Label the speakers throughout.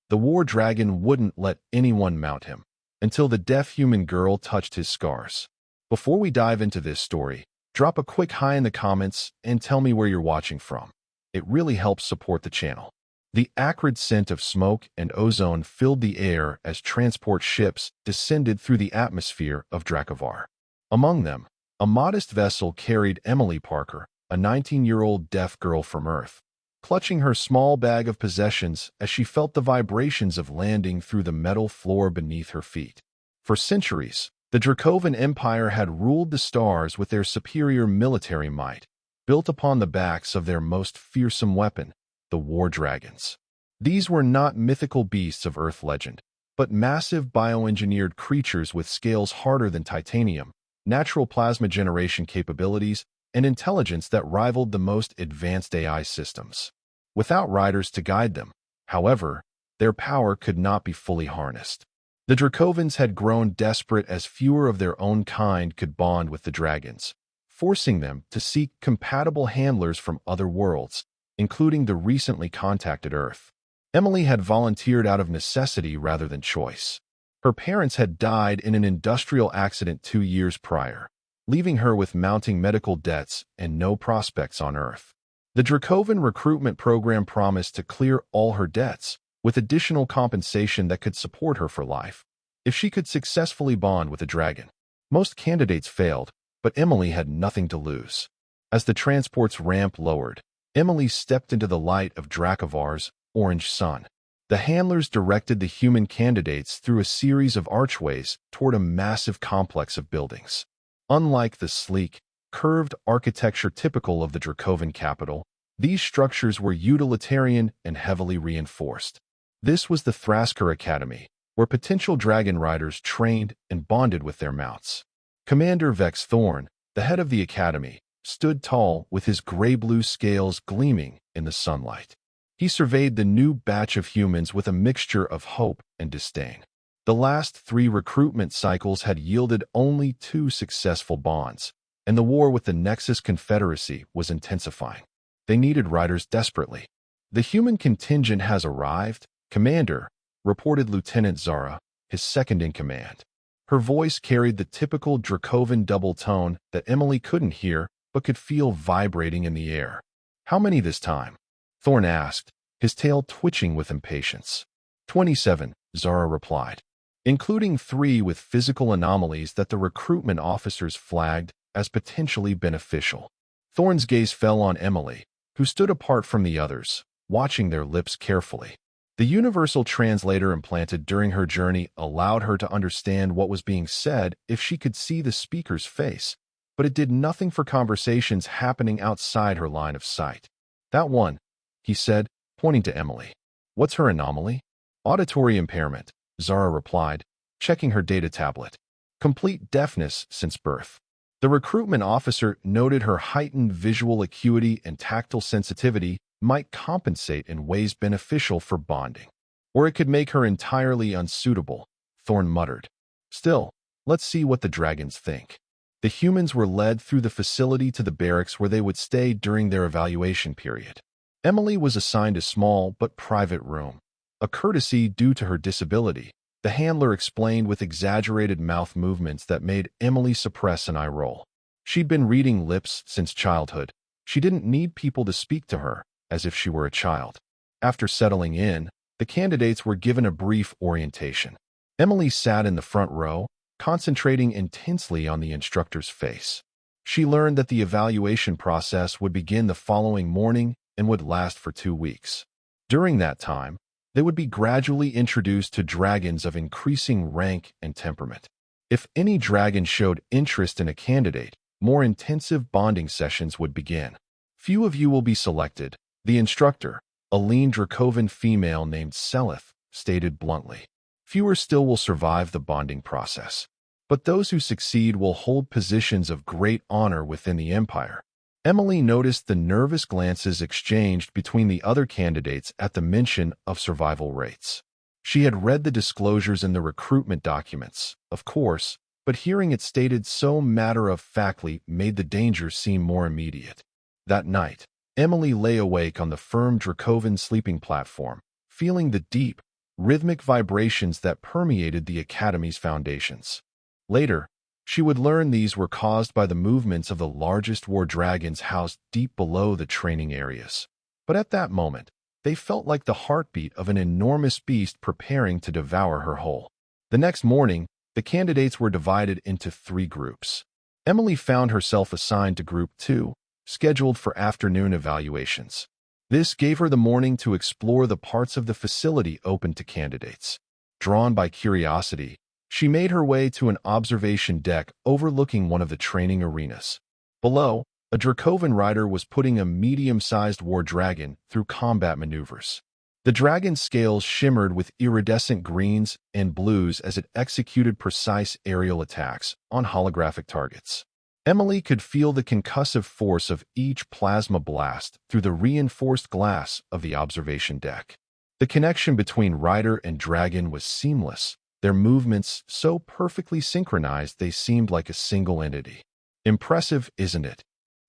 Speaker 1: The war dragon wouldn't let anyone mount him until the deaf human girl touched his scars. Before we dive into this story, drop a quick hi in the comments and tell me where you're watching from. It really helps support the channel. The acrid scent of smoke and ozone filled the air as transport ships descended through the atmosphere of Dracovar. Among them, a modest vessel carried Emily Parker, a 19-year-old deaf girl from Earth, clutching her small bag of possessions as she felt the vibrations of landing through the metal floor beneath her feet. For centuries, the Dracovan Empire had ruled the stars with their superior military might, built upon the backs of their most fearsome weapon, the war dragons. These were not mythical beasts of Earth legend, but massive bioengineered creatures with scales harder than titanium, natural plasma generation capabilities, and intelligence that rivaled the most advanced AI systems. Without riders to guide them, however, their power could not be fully harnessed. The Dracovans had grown desperate as fewer of their own kind could bond with the dragons, forcing them to seek compatible handlers from other worlds, including the recently contacted Earth. Emily had volunteered out of necessity rather than choice. Her parents had died in an industrial accident 2 years prior, leaving her with mounting medical debts and no prospects on Earth. The Dracovan recruitment program promised to clear all her debts, with additional compensation that could support her for life, if she could successfully bond with a dragon. Most candidates failed, but Emily had nothing to lose. As the transport's ramp lowered, Emily stepped into the light of Dracovar's orange sun. The handlers directed the human candidates through a series of archways toward a massive complex of buildings. Unlike the sleek, curved architecture typical of the Dracovan capital, these structures were utilitarian and heavily reinforced. This was the Thrasker Academy, where potential dragon riders trained and bonded with their mounts. Commander Vex Thorn, the head of the academy, stood tall with his gray-blue scales gleaming in the sunlight. He surveyed the new batch of humans with a mixture of hope and disdain. The last 3 recruitment cycles had yielded only 2 successful bonds, and the war with the Nexus Confederacy was intensifying. They needed riders desperately. "The human contingent has arrived, Commander," reported Lieutenant Zara, his second-in-command. Her voice carried the typical Dracovan double tone that Emily couldn't hear but could feel vibrating in the air. "How many this time?" Thorn asked, his tail twitching with impatience. 27, Zara replied, including 3 with physical anomalies that the recruitment officers flagged as potentially beneficial. Thorn's gaze fell on Emily, who stood apart from the others, watching their lips carefully. The universal translator implanted during her journey allowed her to understand what was being said if she could see the speaker's face, but it did nothing for conversations happening outside her line of sight. "That one," he said, pointing to Emily. "What's her anomaly?" "Auditory impairment," Zara replied, checking her data tablet. "Complete deafness since birth." The recruitment officer noted her heightened visual acuity and tactile sensitivity might compensate in ways beneficial for bonding. "Or it could make her entirely unsuitable," Thorn muttered. "Still, let's see what the dragons think." The humans were led through the facility to the barracks where they would stay during their evaluation period. Emily was assigned a small but private room, a courtesy due to her disability. The handler explained with exaggerated mouth movements that made Emily suppress an eye roll. She'd been reading lips since childhood. She didn't need people to speak to her, as if she were a child. After settling in, the candidates were given a brief orientation. Emily sat in the front row, concentrating intensely on the instructor's face. She learned that the evaluation process would begin the following morning and would last for 2 weeks. During that time, they would be gradually introduced to dragons of increasing rank and temperament. If any dragon showed interest in a candidate, more intensive bonding sessions would begin. "Few of you will be selected," the instructor, a lean Dracovan female named Selith, stated bluntly. "Fewer still will survive the bonding process. But those who succeed will hold positions of great honor within the Empire." Emily noticed the nervous glances exchanged between the other candidates at the mention of survival rates. She had read the disclosures in the recruitment documents, of course, but hearing it stated so matter-of-factly made the danger seem more immediate. That night, Emily lay awake on the firm Dracovan sleeping platform, feeling the deep, rhythmic vibrations that permeated the Academy's foundations. Later, she would learn these were caused by the movements of the largest war dragons housed deep below the training areas. But at that moment, they felt like the heartbeat of an enormous beast preparing to devour her whole. The next morning, the candidates were divided into 3 groups. Emily found herself assigned to Group 2, scheduled for afternoon evaluations. This gave her the morning to explore the parts of the facility open to candidates. Drawn by curiosity, she made her way to an observation deck overlooking one of the training arenas. Below, a Dracovan rider was putting a medium-sized war dragon through combat maneuvers. The dragon's scales shimmered with iridescent greens and blues as it executed precise aerial attacks on holographic targets. Emily could feel the concussive force of each plasma blast through the reinforced glass of the observation deck. The connection between rider and dragon was seamless, their movements so perfectly synchronized they seemed like a single entity. Impressive, isn't it?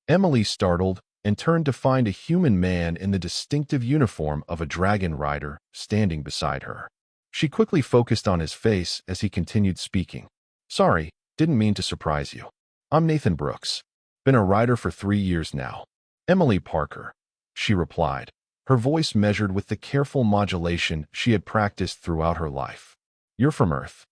Speaker 1: Emily startled and turned to find a human man in the distinctive uniform of a dragon rider standing beside her. She quickly focused on his face as he continued speaking. "Sorry, didn't mean to surprise you. I'm Nathan Brooks. Been a rider for 3 years now." "Emily Parker," she replied, her voice measured with the careful modulation she had practiced throughout her life. "You're from Earth."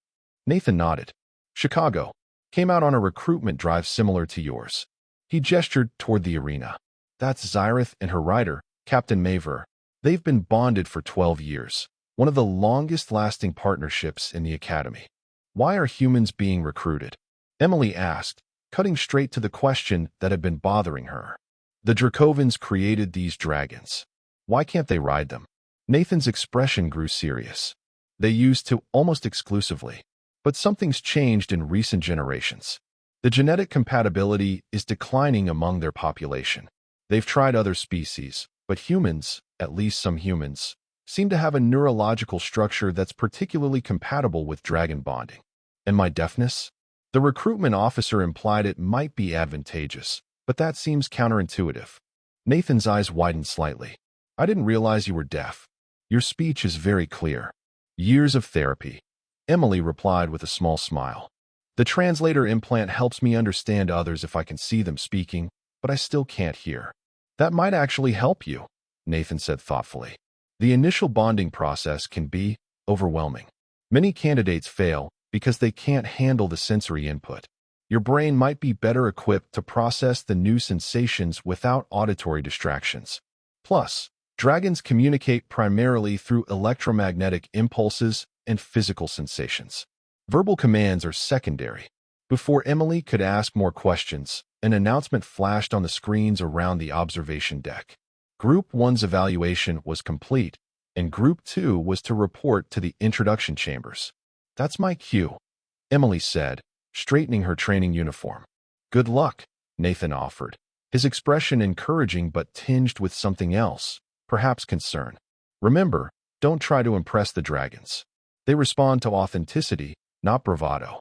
Speaker 1: Nathan nodded. "Chicago. Came out on a recruitment drive similar to yours." He gestured toward the arena. "That's Zyrith and her rider, Captain Maver. They've been bonded for 12 years, one of the longest-lasting partnerships in the Academy." "Why are humans being recruited?" Emily asked, cutting straight to the question that had been bothering her. "The Dracovans created these dragons. Why can't they ride them?" Nathan's expression grew serious. "They used to almost exclusively, but something's changed in recent generations. The genetic compatibility is declining among their population. They've tried other species, but humans, at least some humans, seem to have a neurological structure that's particularly compatible with dragon bonding." "And my deafness?" The recruitment officer implied it might be advantageous, but that seems counterintuitive. Nathan's eyes widened slightly. "I didn't realize you were deaf. Your speech is very clear." "Years of therapy," Emily replied with a small smile. "The translator implant helps me understand others if I can see them speaking, but I still can't hear." "That might actually help you," Nathan said thoughtfully. "The initial bonding process can be overwhelming. Many candidates fail because they can't handle the sensory input. Your brain might be better equipped to process the new sensations without auditory distractions. Plus, dragons communicate primarily through electromagnetic impulses and physical sensations. Verbal commands are secondary." Before Emily could ask more questions, an announcement flashed on the screens around the observation deck. Group 1's evaluation was complete, and Group 2 was to report to the introduction chambers. "That's my cue," Emily said, straightening her training uniform. "Good luck," Nathan offered, his expression encouraging but tinged with something else, perhaps concern. "Remember, don't try to impress the dragons. They respond to authenticity, not bravado."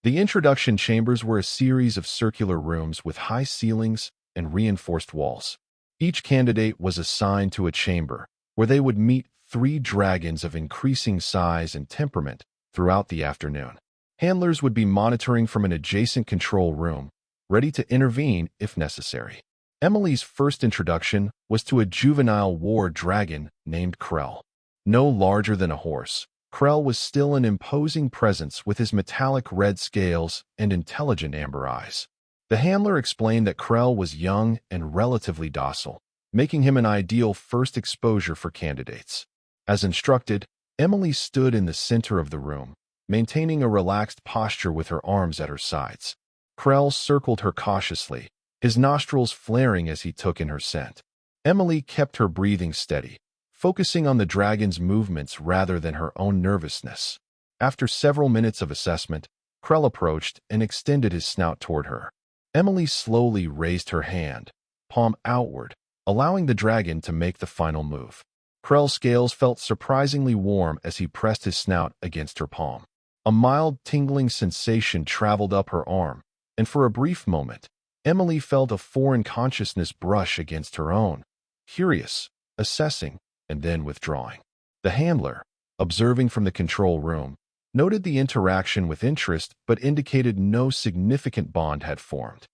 Speaker 1: The introduction chambers were a series of circular rooms with high ceilings and reinforced walls. Each candidate was assigned to a chamber, where they would meet 3 dragons of increasing size and temperament throughout the afternoon. Handlers would be monitoring from an adjacent control room, ready to intervene if necessary. Emily's first introduction was to a juvenile war dragon named Krell. No larger than a horse, Krell was still an imposing presence with his metallic red scales and intelligent amber eyes. The handler explained that Krell was young and relatively docile, making him an ideal first exposure for candidates. As instructed, Emily stood in the center of the room, maintaining a relaxed posture with her arms at her sides. Krell circled her cautiously, his nostrils flaring as he took in her scent. Emily kept her breathing steady, focusing on the dragon's movements rather than her own nervousness. After several minutes of assessment, Krell approached and extended his snout toward her. Emily slowly raised her hand, palm outward, allowing the dragon to make the final move. Krell's scales felt surprisingly warm as he pressed his snout against her palm. A mild, tingling sensation traveled up her arm, and for a brief moment, Emily felt a foreign consciousness brush against her own, curious, assessing, and then withdrawing. The handler, observing from the control room, noted the interaction with interest but indicated no significant bond had formed.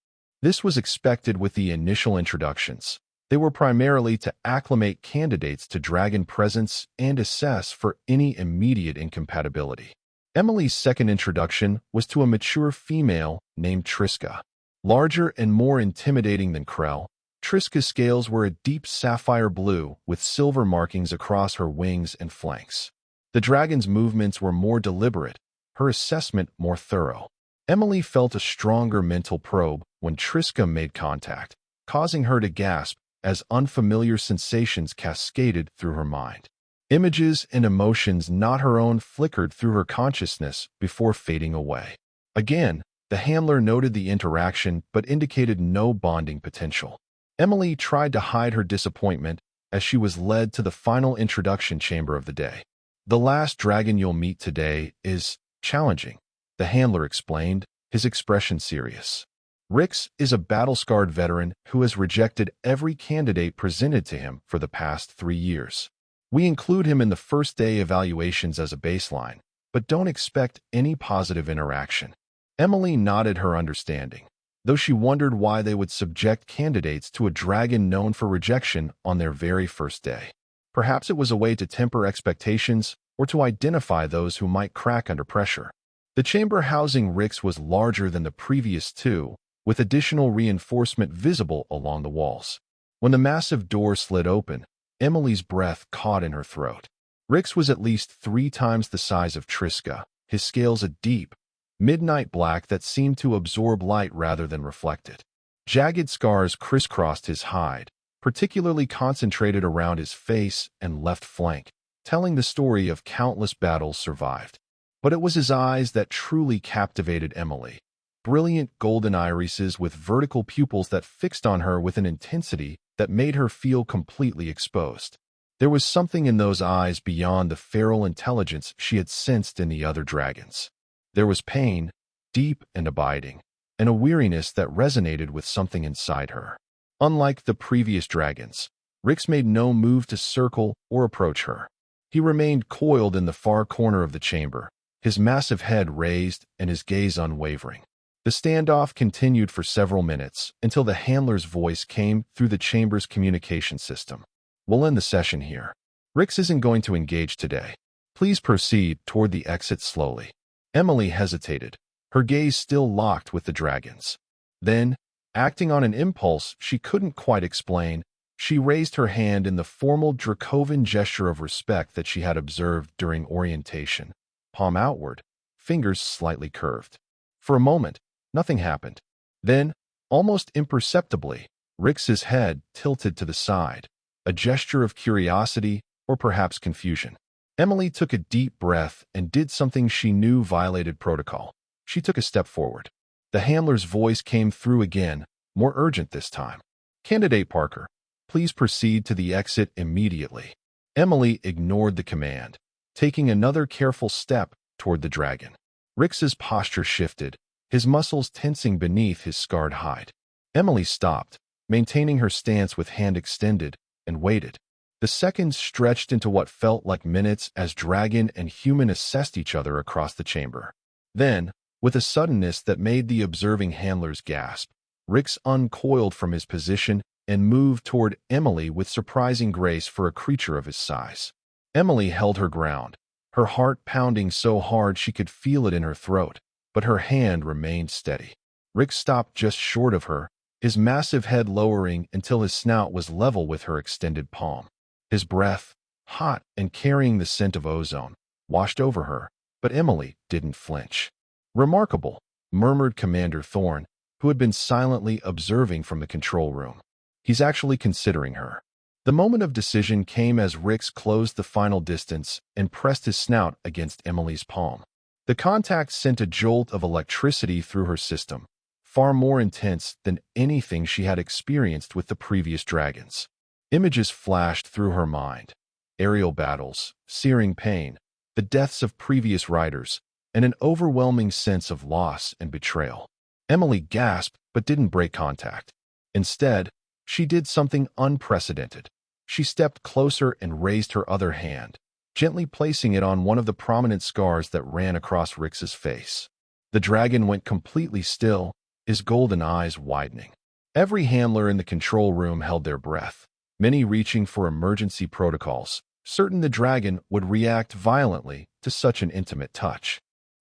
Speaker 1: This was expected with the initial introductions. They were primarily to acclimate candidates to dragon presence and assess for any immediate incompatibility. Emily's second introduction was to a mature female named Triska. Larger and more intimidating than Krell, Triska's scales were a deep sapphire blue with silver markings across her wings and flanks. The dragon's movements were more deliberate, her assessment more thorough. Emily felt a stronger mental probe when Triska made contact, causing her to gasp as unfamiliar sensations cascaded through her mind. Images and emotions not her own flickered through her consciousness before fading away. Again, the handler noted the interaction but indicated no bonding potential. Emily tried to hide her disappointment as she was led to the final introduction chamber of the day. "The last dragon you'll meet today is challenging," the handler explained, his expression serious. "Rix is a battle-scarred veteran who has rejected every candidate presented to him for the past 3 years. We include him in the first-day evaluations as a baseline, but don't expect any positive interaction." Emily nodded her understanding, though she wondered why they would subject candidates to a dragon known for rejection on their very first day. Perhaps it was a way to temper expectations or to identify those who might crack under pressure. The chamber housing Rix was larger than the previous two, with additional reinforcement visible along the walls. When the massive door slid open, Emily's breath caught in her throat. Rix was at least 3 times the size of Triska, his scales a deep, midnight black that seemed to absorb light rather than reflect it. Jagged scars crisscrossed his hide, particularly concentrated around his face and left flank, telling the story of countless battles survived. But it was his eyes that truly captivated Emily. Brilliant golden irises with vertical pupils that fixed on her with an intensity that made her feel completely exposed. There was something in those eyes beyond the feral intelligence she had sensed in the other dragons. There was pain, deep and abiding, and a weariness that resonated with something inside her. Unlike the previous dragons, Rix made no move to circle or approach her. He remained coiled in the far corner of the chamber, his massive head raised and his gaze unwavering. The standoff continued for several minutes until the handler's voice came through the chamber's communication system. "We'll end the session here. Rix isn't going to engage today. Please proceed toward the exit slowly." Emily hesitated, her gaze still locked with the dragons. Then, acting on an impulse she couldn't quite explain, she raised her hand in the formal Dracovan gesture of respect that she had observed during orientation, palm outward, fingers slightly curved. For a moment, nothing happened. Then, almost imperceptibly, Rix's head tilted to the side, a gesture of curiosity or perhaps confusion. Emily took a deep breath and did something she knew violated protocol. She took a step forward. The handler's voice came through again, more urgent this time. "Candidate Parker, please proceed to the exit immediately." Emily ignored the command, taking another careful step toward the dragon. Rix's posture shifted, his muscles tensing beneath his scarred hide. Emily stopped, maintaining her stance with hand extended, and waited. The seconds stretched into what felt like minutes as dragon and human assessed each other across the chamber. Then, with a suddenness that made the observing handlers gasp, Rix uncoiled from his position and moved toward Emily with surprising grace for a creature of his size. Emily held her ground, her heart pounding so hard she could feel it in her throat, but her hand remained steady. Rix stopped just short of her, his massive head lowering until his snout was level with her extended palm. His breath, hot and carrying the scent of ozone, washed over her, but Emily didn't flinch. "Remarkable," murmured Commander Thorne, who had been silently observing from the control room. "He's actually considering her." The moment of decision came as Rix closed the final distance and pressed his snout against Emily's palm. The contact sent a jolt of electricity through her system, far more intense than anything she had experienced with the previous dragons. Images flashed through her mind. Aerial battles, searing pain, the deaths of previous riders, and an overwhelming sense of loss and betrayal. Emily gasped but didn't break contact. Instead, she did something unprecedented. She stepped closer and raised her other hand, gently placing it on one of the prominent scars that ran across Rix's face. The dragon went completely still, his golden eyes widening. Every handler in the control room held their breath, many reaching for emergency protocols, certain the dragon would react violently to such an intimate touch.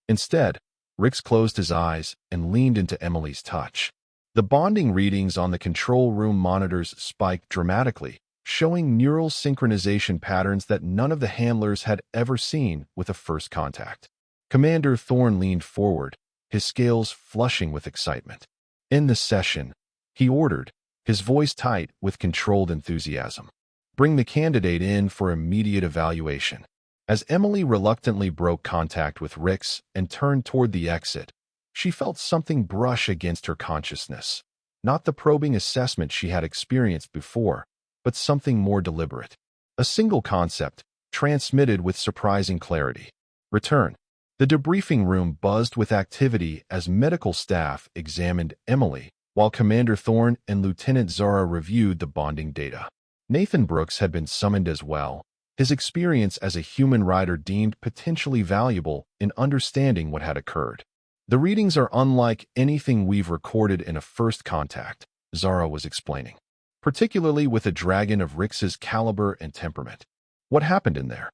Speaker 1: Instead, Rix closed his eyes and leaned into Emily's touch. The bonding readings on the control room monitors spiked dramatically, showing neural synchronization patterns that none of the handlers had ever seen with a first contact. Commander Thorne leaned forward, his scales flushing with excitement. In the session, he ordered, his voice tight with controlled enthusiasm. Bring the candidate in for immediate evaluation. As Emily reluctantly broke contact with Rix and turned toward the exit, she felt something brush against her consciousness. Not the probing assessment she had experienced before, but something more deliberate. A single concept, transmitted with surprising clarity. Return. The debriefing room buzzed with activity as medical staff examined Emily, while Commander Thorne and Lieutenant Zara reviewed the bonding data. Nathan Brooks had been summoned as well, his experience as a human rider deemed potentially valuable in understanding what had occurred. The readings are unlike anything we've recorded in a first contact, Zara was explaining, particularly with a dragon of Rix's caliber and temperament. What happened in there?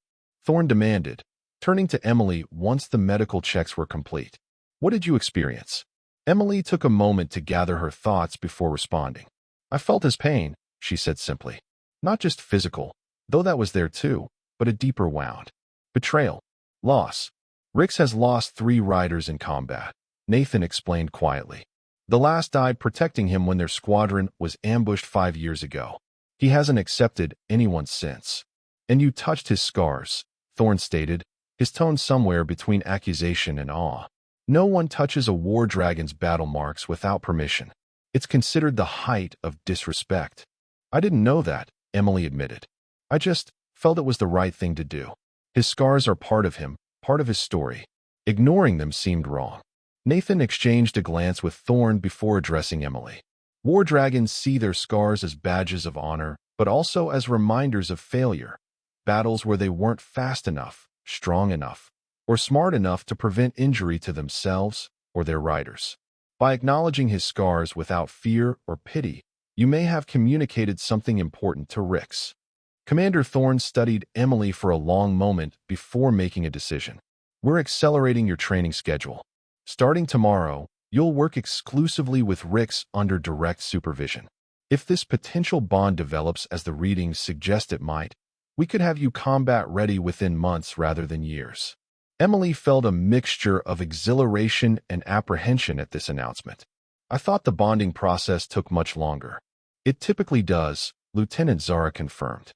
Speaker 1: Thorne demanded, turning to Emily once the medical checks were complete. What did you experience? Emily took a moment to gather her thoughts before responding. I felt his pain, she said simply. Not just physical, though that was there too, but a deeper wound. Betrayal. Loss. Rix has lost 3 riders in combat, Nathan explained quietly. The last died protecting him when their squadron was ambushed 5 years ago. He hasn't accepted anyone since. And you touched his scars, Thorne stated, his tone somewhere between accusation and awe. No one touches a war dragon's battle marks without permission. It's considered the height of disrespect. I didn't know that, Emily admitted. I just felt it was the right thing to do. His scars are part of him, part of his story. Ignoring them seemed wrong. Nathan exchanged a glance with Thorne before addressing Emily. War dragons see their scars as badges of honor, but also as reminders of failure. Battles where they weren't fast enough, strong enough, or smart enough to prevent injury to themselves or their riders. By acknowledging his scars without fear or pity, you may have communicated something important to Rix. Commander Thorne studied Emily for a long moment before making a decision. We're accelerating your training schedule. Starting tomorrow, you'll work exclusively with Rix under direct supervision. If this potential bond develops as the readings suggest it might, we could have you combat ready within months rather than years. Emily felt a mixture of exhilaration and apprehension at this announcement. I thought the bonding process took much longer. It typically does, Lieutenant Zara confirmed.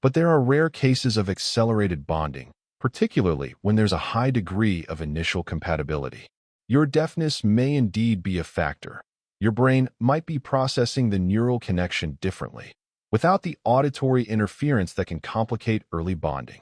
Speaker 1: But there are rare cases of accelerated bonding, particularly when there's a high degree of initial compatibility. Your deafness may indeed be a factor. Your brain might be processing the neural connection differently, without the auditory interference that can complicate early bonding.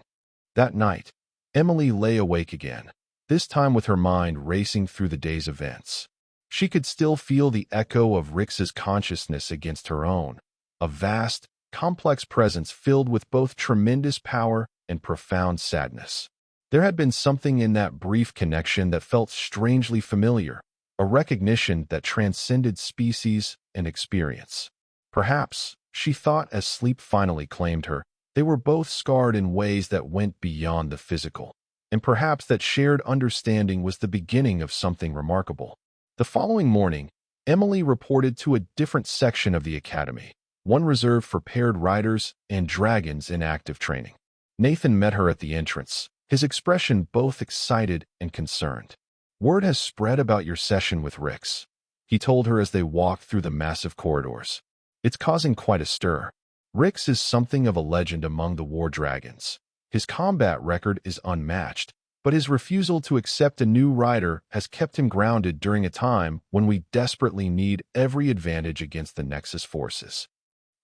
Speaker 1: That night, Emily lay awake again, this time with her mind racing through the day's events. She could still feel the echo of Rix's consciousness against her own, a vast, complex presence filled with both tremendous power and profound sadness. There had been something in that brief connection that felt strangely familiar, a recognition that transcended species and experience. Perhaps, she thought as sleep finally claimed her, they were both scarred in ways that went beyond the physical, and perhaps that shared understanding was the beginning of something remarkable. The following morning, Emily reported to a different section of the academy, one reserved for paired riders and dragons in active training. Nathan met her at the entrance, his expression both excited and concerned. Word has spread about your session with Rix, he told her as they walked through the massive corridors. It's causing quite a stir. Rix is something of a legend among the war dragons. His combat record is unmatched, but his refusal to accept a new rider has kept him grounded during a time when we desperately need every advantage against the Nexus forces.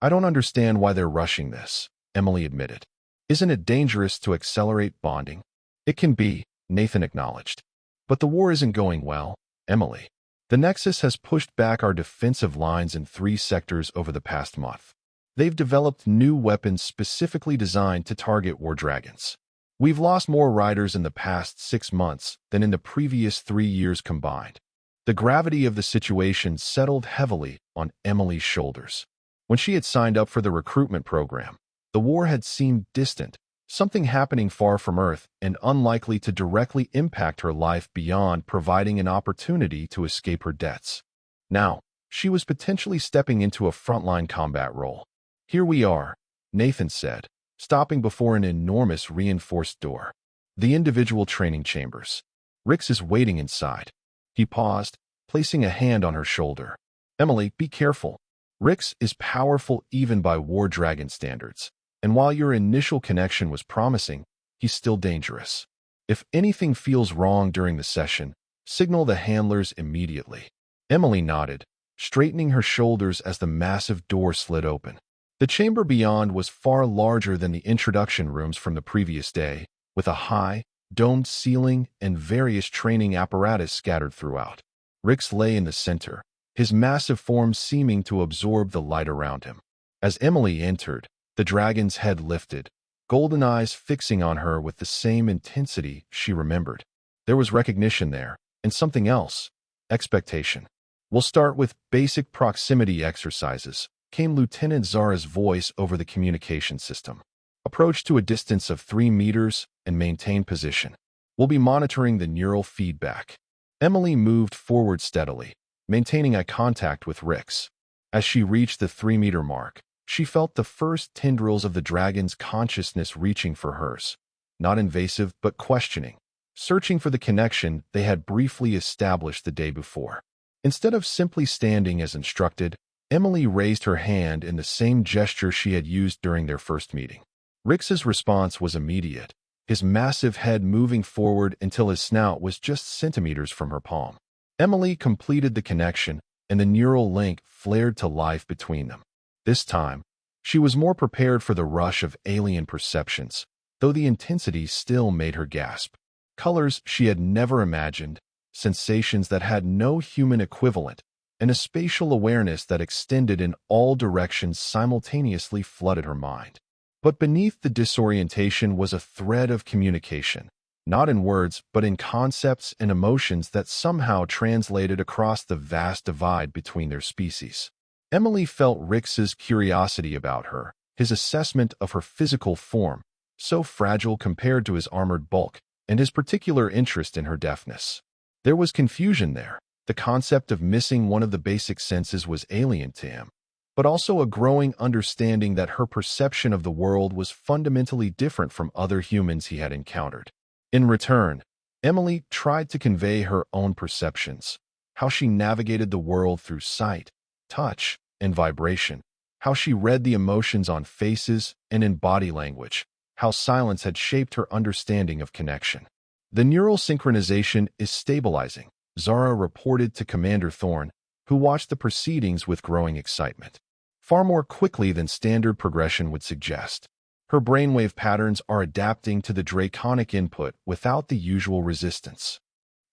Speaker 1: I don't understand why they're rushing this, Emily admitted. Isn't it dangerous to accelerate bonding? It can be, Nathan acknowledged. But the war isn't going well, Emily. The Nexus has pushed back our defensive lines in 3 sectors over the past month. They've developed new weapons specifically designed to target war dragons. We've lost more riders in the past 6 months than in the previous 3 years combined. The gravity of the situation settled heavily on Emily's shoulders. When she had signed up for the recruitment program, the war had seemed distant, something happening far from Earth and unlikely to directly impact her life beyond providing an opportunity to escape her debts. Now, she was potentially stepping into a frontline combat role. "Here we are," Nathan said, stopping before an enormous reinforced door. "The individual training chambers. Rix is waiting inside." He paused, placing a hand on her shoulder. "Emily, be careful. Rix is powerful even by War Dragon standards, and while your initial connection was promising, he's still dangerous. If anything feels wrong during the session, signal the handlers immediately." Emily nodded, straightening her shoulders as the massive door slid open. The chamber beyond was far larger than the introduction rooms from the previous day, with a high, domed ceiling and various training apparatus scattered throughout. Rix lay in the center, his massive form seeming to absorb the light around him. As Emily entered, the dragon's head lifted, golden eyes fixing on her with the same intensity she remembered. There was recognition there, and something else: expectation. "We'll start with basic proximity exercises," came Lieutenant Zara's voice over the communication system. "Approach to a distance of 3 meters and maintain position. We'll be monitoring the neural feedback." Emily moved forward steadily, maintaining eye contact with Rix. As she reached the 3-meter mark, she felt the first tendrils of the dragon's consciousness reaching for hers. Not invasive, but questioning, searching for the connection they had briefly established the day before. Instead of simply standing as instructed, Emily raised her hand in the same gesture she had used during their first meeting. Rix's response was immediate, his massive head moving forward until his snout was just centimeters from her palm. Emily completed the connection, and the neural link flared to life between them. This time, she was more prepared for the rush of alien perceptions, though the intensity still made her gasp. Colors she had never imagined, sensations that had no human equivalent, and a spatial awareness that extended in all directions simultaneously flooded her mind. But beneath the disorientation was a thread of communication, not in words but in concepts and emotions that somehow translated across the vast divide between their species. Emily felt Rix's curiosity about her, his assessment of her physical form, so fragile compared to his armored bulk, and his particular interest in her deafness. There was confusion there. The concept of missing one of the basic senses was alien to him, but also a growing understanding that her perception of the world was fundamentally different from other humans he had encountered. In return, Emily tried to convey her own perceptions, how she navigated the world through sight, touch, and vibration, how she read the emotions on faces and in body language, how silence had shaped her understanding of connection. "The neural synchronization is stabilizing," Zara reported to Commander Thorne, who watched the proceedings with growing excitement. "Far more quickly than standard progression would suggest. Her brainwave patterns are adapting to the draconic input without the usual resistance."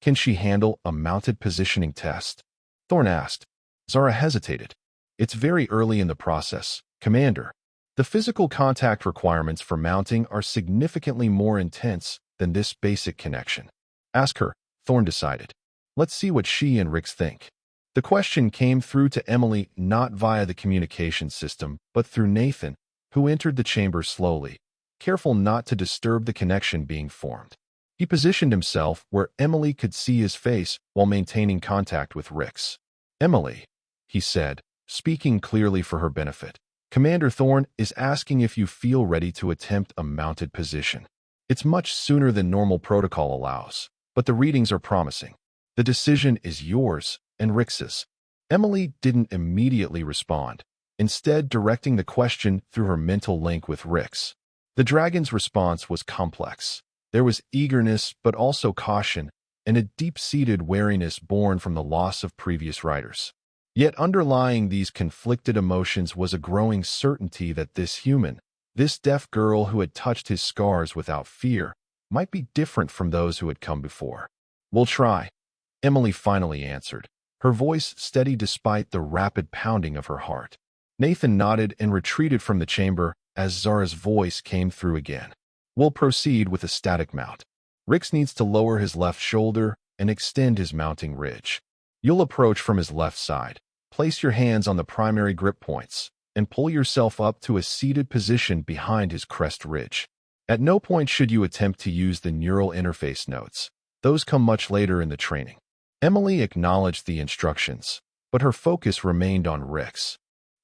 Speaker 1: "Can she handle a mounted positioning test?" Thorne asked. Zara hesitated. "It's very early in the process, Commander. The physical contact requirements for mounting are significantly more intense than this basic connection." "Ask her," Thorne decided. "Let's see what she and Rix think." The question came through to Emily not via the communication system, but through Nathan, who entered the chamber slowly, careful not to disturb the connection being formed. He positioned himself where Emily could see his face while maintaining contact with Rix. "Emily," he said, speaking clearly for her benefit, "Commander Thorne is asking if you feel ready to attempt a mounted position. It's much sooner than normal protocol allows, but the readings are promising. The decision is yours and Rix's." Emily didn't immediately respond, instead directing the question through her mental link with Rix. The dragon's response was complex. There was eagerness but also caution, and a deep-seated wariness born from the loss of previous riders. Yet underlying these conflicted emotions was a growing certainty that this human, this deaf girl who had touched his scars without fear, might be different from those who had come before. "We'll try," Emily finally answered, her voice steady despite the rapid pounding of her heart. Nathan nodded and retreated from the chamber as Zara's voice came through again. We'll proceed with a static mount. Rix needs to lower his left shoulder and extend his mounting ridge. You'll approach from his left side. Place your hands on the primary grip points and pull yourself up to a seated position behind his crest ridge. At no point should you attempt to use the neural interface notes. Those come much later in the training. Emily acknowledged the instructions, but her focus remained on Rix.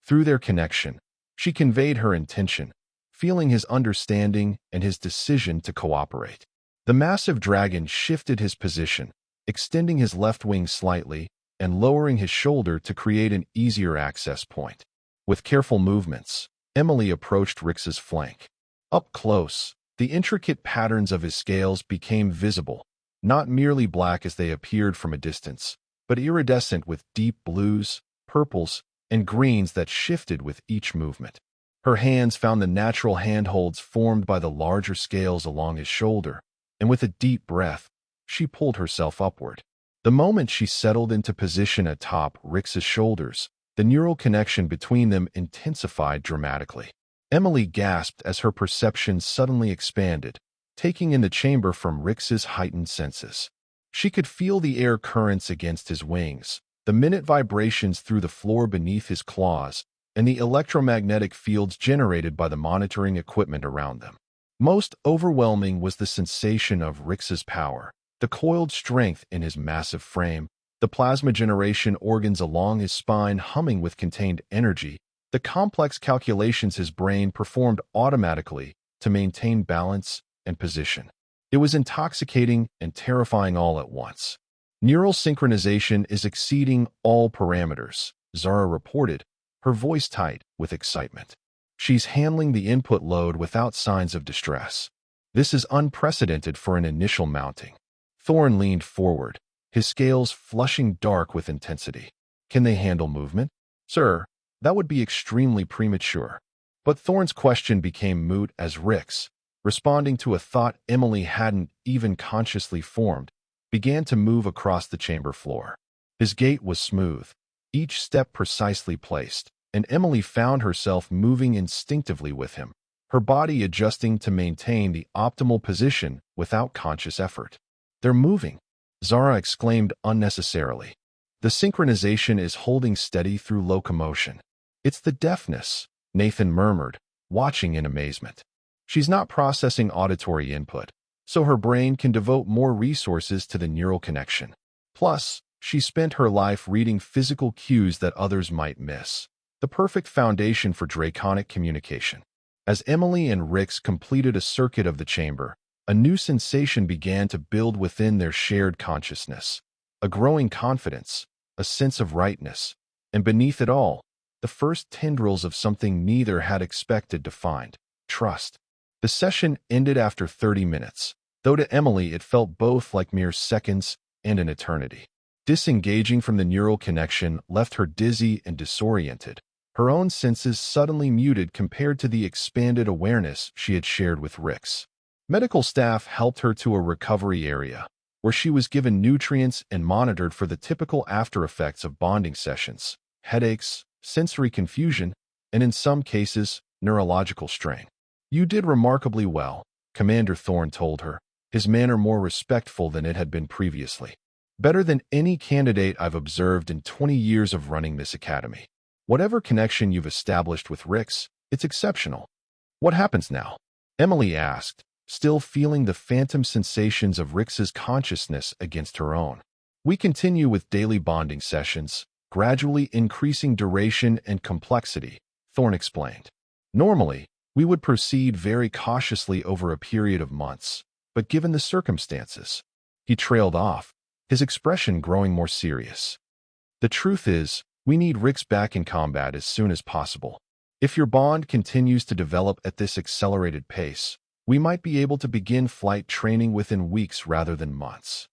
Speaker 1: Through their connection, she conveyed her intention, feeling his understanding and his decision to cooperate. The massive dragon shifted his position, extending his left wing slightly and lowering his shoulder to create an easier access point. With careful movements, Emily approached Rix's flank. Up close, the intricate patterns of his scales became visible, not merely black as they appeared from a distance, but iridescent with deep blues, purples, and greens that shifted with each movement. Her hands found the natural handholds formed by the larger scales along his shoulder, and with a deep breath, she pulled herself upward. The moment she settled into position atop Rix's shoulders, the neural connection between them intensified dramatically. Emily gasped as her perception suddenly expanded, taking in the chamber from Rix's heightened senses. She could feel the air currents against his wings, the minute vibrations through the floor beneath his claws, and the electromagnetic fields generated by the monitoring equipment around them. Most overwhelming was the sensation of Rix's power, the coiled strength in his massive frame, the plasma generation organs along his spine humming with contained energy, the complex calculations his brain performed automatically to maintain balance and position. It was intoxicating and terrifying all at once. Neural synchronization is exceeding all parameters, Zara reported, her voice tight with excitement. She's handling the input load without signs of distress. This is unprecedented for an initial mounting. Thorn leaned forward, his scales flushing dark with intensity. Can they handle movement? Sir, that would be extremely premature. But Thorn's question became moot as Rix, responding to a thought Emily hadn't even consciously formed, began to move across the chamber floor. His gait was smooth, each step precisely placed, and Emily found herself moving instinctively with him, her body adjusting to maintain the optimal position without conscious effort. They're moving, Zara exclaimed unnecessarily. The synchronization is holding steady through locomotion. It's the deafness, Nathan murmured, watching in amazement. She's not processing auditory input, so her brain can devote more resources to the neural connection. Plus, she spent her life reading physical cues that others might miss. The perfect foundation for draconic communication. As Emily and Rix completed a circuit of the chamber, a new sensation began to build within their shared consciousness. A growing confidence, a sense of rightness, and beneath it all, the first tendrils of something neither had expected to find: trust. The session ended after 30 minutes, though to Emily it felt both like mere seconds and an eternity. Disengaging from the neural connection left her dizzy and disoriented, her own senses suddenly muted compared to the expanded awareness she had shared with Rix. Medical staff helped her to a recovery area, where she was given nutrients and monitored for the typical after-effects of bonding sessions: headaches, sensory confusion, and in some cases, neurological strain. You did remarkably well, Commander Thorne told her, his manner more respectful than it had been previously. Better than any candidate I've observed in 20 years of running this academy. Whatever connection you've established with Rix, it's exceptional. What happens now? Emily asked, still feeling the phantom sensations of Rix's consciousness against her own. We continue with daily bonding sessions, gradually increasing duration and complexity, Thorne explained. Normally, we would proceed very cautiously over a period of months, but given the circumstances, he trailed off, his expression growing more serious. The truth is, we need Rix back in combat as soon as possible. If your bond continues to develop at this accelerated pace, we might be able to begin flight training within weeks rather than months.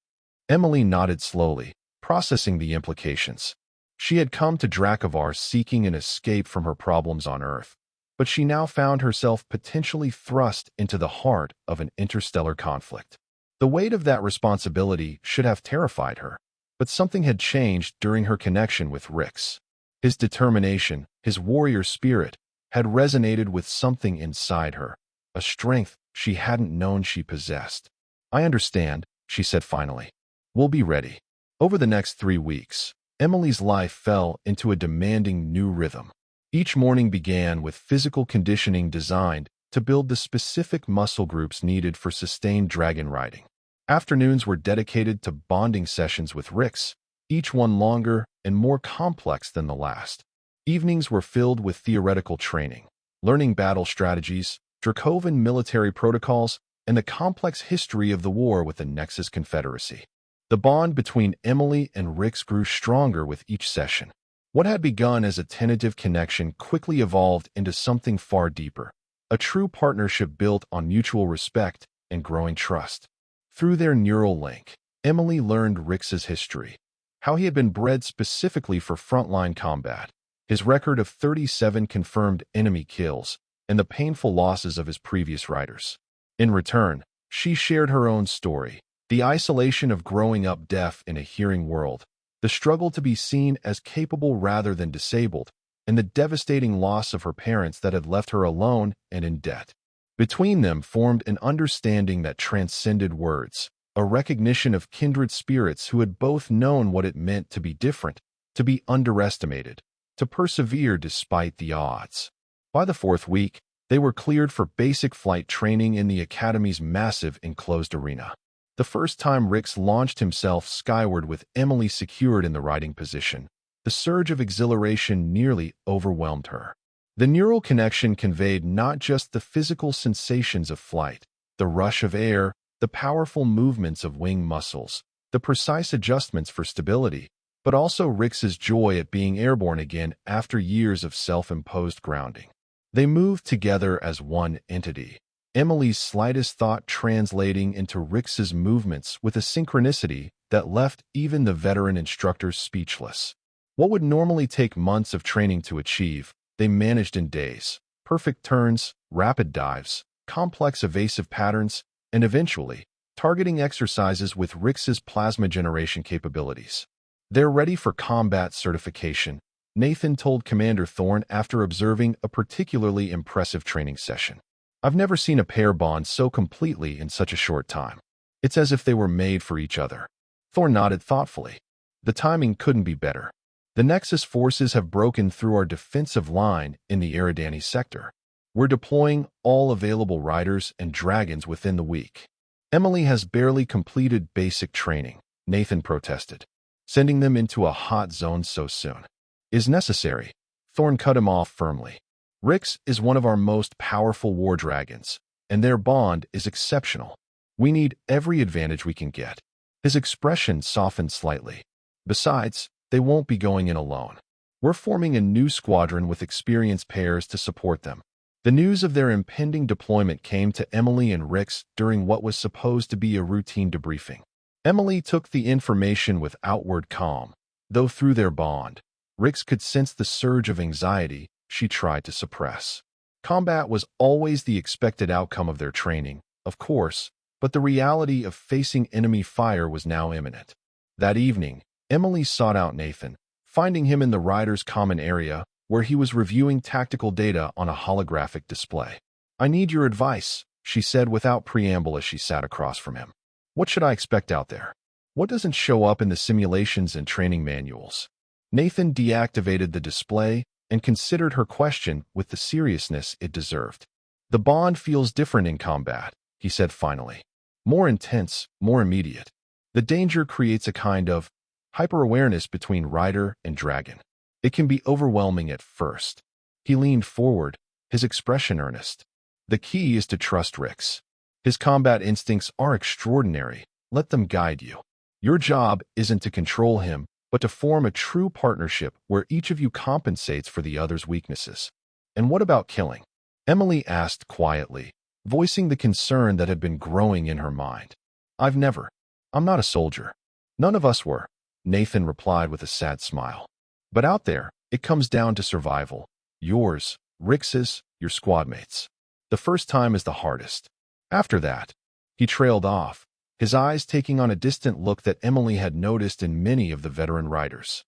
Speaker 1: Emily nodded slowly, processing the implications. She had come to Dracovar seeking an escape from her problems on Earth, but she now found herself potentially thrust into the heart of an interstellar conflict. The weight of that responsibility should have terrified her, but something had changed during her connection with Rix. His determination, his warrior spirit, had resonated with something inside her, a strength she hadn't known she possessed. "I understand," she said finally. "We'll be ready." Over the next 3 weeks, Emily's life fell into a demanding new rhythm. Each morning began with physical conditioning designed to build the specific muscle groups needed for sustained dragon riding. Afternoons were dedicated to bonding sessions with Rix, each one longer and more complex than the last. Evenings were filled with theoretical training, learning battle strategies, Dracovan military protocols, and the complex history of the war with the Nexus Confederacy. The bond between Emily and Rix grew stronger with each session. What had begun as a tentative connection quickly evolved into something far deeper, a true partnership built on mutual respect and growing trust. Through their neural link, Emily learned Rix's history, how he had been bred specifically for frontline combat, his record of 37 confirmed enemy kills, and the painful losses of his previous riders. In return, she shared her own story, the isolation of growing up deaf in a hearing world, the struggle to be seen as capable rather than disabled, and the devastating loss of her parents that had left her alone and in debt. Between them formed an understanding that transcended words, a recognition of kindred spirits who had both known what it meant to be different, to be underestimated, to persevere despite the odds. By the 4th week, they were cleared for basic flight training in the Academy's massive enclosed arena. The first time Rix launched himself skyward with Emily secured in the riding position, the surge of exhilaration nearly overwhelmed her. The neural connection conveyed not just the physical sensations of flight, the rush of air, the powerful movements of wing muscles, the precise adjustments for stability, but also Rix's joy at being airborne again after years of self-imposed grounding. They moved together as one entity, Emily's slightest thought translating into Rix's movements with a synchronicity that left even the veteran instructors speechless. What would normally take months of training to achieve, they managed in days. Perfect turns, rapid dives, complex evasive patterns, and eventually, targeting exercises with Rix's plasma generation capabilities. "They're ready for combat certification," Nathan told Commander Thorne after observing a particularly impressive training session. "I've never seen a pair bond so completely in such a short time. It's as if they were made for each other." Thorne nodded thoughtfully. "The timing couldn't be better. The Nexus forces have broken through our defensive line in the Eridani sector. We're deploying all available riders and dragons within the week." "Emily has barely completed basic training," Nathan protested. "Sending them into a hot zone so soon is necessary." Thorne cut him off firmly. "Rix is one of our most powerful war dragons, and their bond is exceptional. We need every advantage we can get." His expression softened slightly. "Besides, they won't be going in alone. We're forming a new squadron with experienced pairs to support them." The news of their impending deployment came to Emily and Rix during what was supposed to be a routine debriefing. Emily took the information with outward calm, though through their bond, Rix could sense the surge of anxiety she tried to suppress. Combat was always the expected outcome of their training, of course, but the reality of facing enemy fire was now imminent. That evening, Emily sought out Nathan, finding him in the riders' common area, where he was reviewing tactical data on a holographic display. "I need your advice," she said without preamble as she sat across from him. "What should I expect out there? What doesn't show up in the simulations and training manuals?" Nathan deactivated the display and considered her question with the seriousness it deserved. "The bond feels different in combat," he said finally. "More intense, more immediate. The danger creates a kind of hyper-awareness between rider and dragon. It can be overwhelming at first." He leaned forward, his expression earnest. "The key is to trust Rix. His combat instincts are extraordinary. Let them guide you. Your job isn't to control him, but to form a true partnership where each of you compensates for the other's weaknesses." "And what about killing?" Emily asked quietly, voicing the concern that had been growing in her mind. "I'm not a soldier. None of us were," Nathan replied with a sad smile. "But out there, it comes down to survival. Yours, Rix's, your squadmates. The first time is the hardest. After that," he trailed off, his eyes taking on a distant look that Emily had noticed in many of the veteran riders.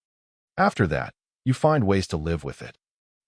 Speaker 1: "After that, you find ways to live with it."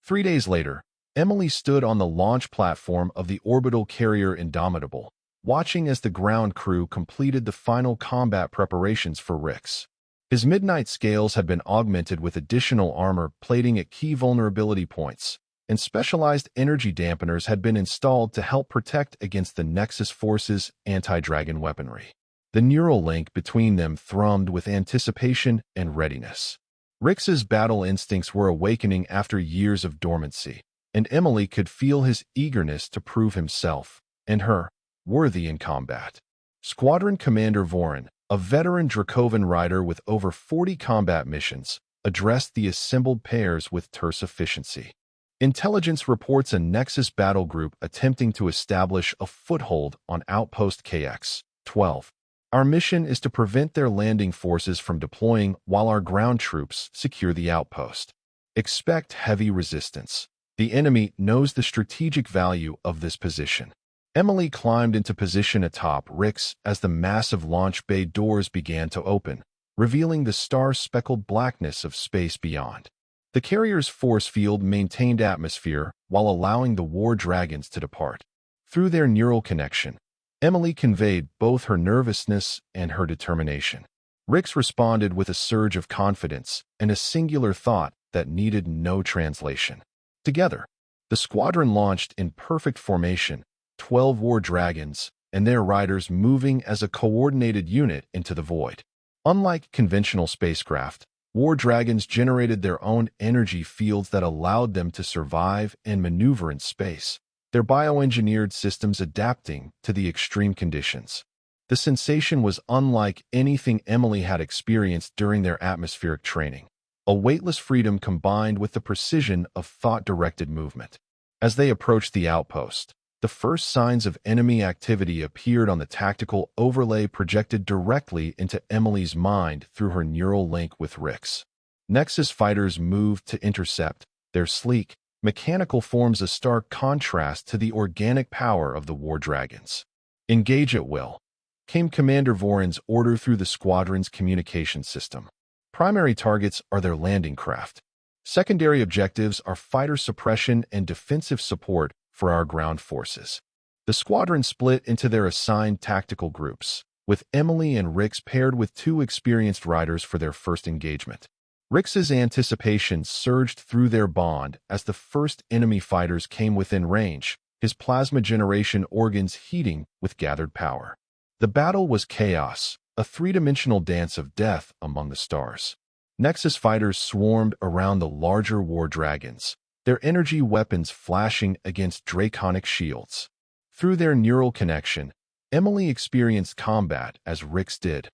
Speaker 1: 3 days later, Emily stood on the launch platform of the orbital carrier Indomitable, watching as the ground crew completed the final combat preparations for Rix. His midnight scales had been augmented with additional armor plating at key vulnerability points, and specialized energy dampeners had been installed to help protect against the Nexus Force's anti-dragon weaponry. The neural link between them thrummed with anticipation and readiness. Rix's battle instincts were awakening after years of dormancy, and Emily could feel his eagerness to prove himself, and her, worthy in combat. Squadron Commander Vorin, a veteran Dracovan rider with over 40 combat missions, addressed the assembled pairs with terse efficiency. Intelligence reports a Nexus battle group attempting to establish a foothold on Outpost KX-12. Our mission is to prevent their landing forces from deploying while our ground troops secure the outpost. Expect heavy resistance. The enemy knows the strategic value of this position. Emily climbed into position atop Rix as the massive launch bay doors began to open, revealing the star-speckled blackness of space beyond. The carrier's force field maintained atmosphere while allowing the war dragons to depart. Through their neural connection, Emily conveyed both her nervousness and her determination. Rix responded with a surge of confidence and a singular thought that needed no translation. Together, the squadron launched in perfect formation, 12 war dragons and their riders moving as a coordinated unit into the void. Unlike conventional spacecraft, war dragons generated their own energy fields that allowed them to survive and maneuver in space, their bioengineered systems adapting to the extreme conditions. The sensation was unlike anything Emily had experienced during their atmospheric training, a weightless freedom combined with the precision of thought-directed movement. As they approached the outpost, the first signs of enemy activity appeared on the tactical overlay projected directly into Emily's mind through her neural link with Rix. Nexus fighters moved to intercept, their sleek, mechanical forms a stark contrast to the organic power of the war dragons. Engage at will, came Commander Vorin's order through the squadron's communication system. Primary targets are their landing craft. Secondary objectives are fighter suppression and defensive support for our ground forces. The squadron split into their assigned tactical groups, with Emily and Rix paired with 2 experienced riders for their first engagement. Rix's anticipation surged through their bond as the first enemy fighters came within range, his plasma generation organs heating with gathered power. The battle was chaos, a 3-dimensional dance of death among the stars. Nexus fighters swarmed around the larger war dragons, their energy weapons flashing against draconic shields. Through their neural connection, Emily experienced combat as Rix did,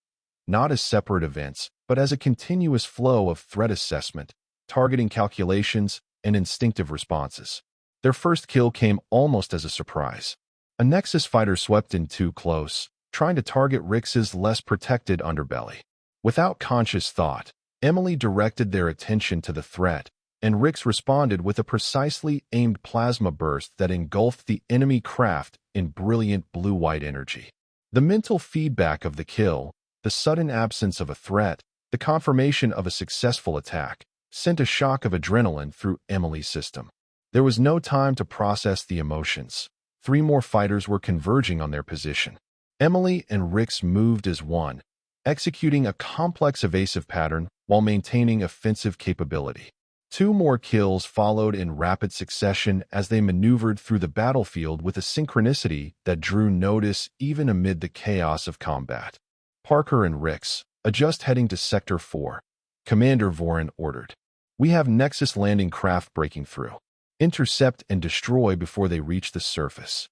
Speaker 1: not as separate events, but as a continuous flow of threat assessment, targeting calculations, and instinctive responses. Their first kill came almost as a surprise. A Nexus fighter swept in too close, trying to target Rix's less protected underbelly. Without conscious thought, Emily directed their attention to the threat, and Rix responded with a precisely aimed plasma burst that engulfed the enemy craft in brilliant blue-white energy. The mental feedback of the kill, the sudden absence of a threat, the confirmation of a successful attack, sent a shock of adrenaline through Emily's system. There was no time to process the emotions. 3 more fighters were converging on their position. Emily and Rix moved as one, executing a complex evasive pattern while maintaining offensive capability. 2 more kills followed in rapid succession as they maneuvered through the battlefield with a synchronicity that drew notice even amid the chaos of combat. Parker and Rix, adjust heading to Sector 4, Commander Vorin ordered. We have Nexus landing craft breaking through. Intercept and destroy before they reach the surface.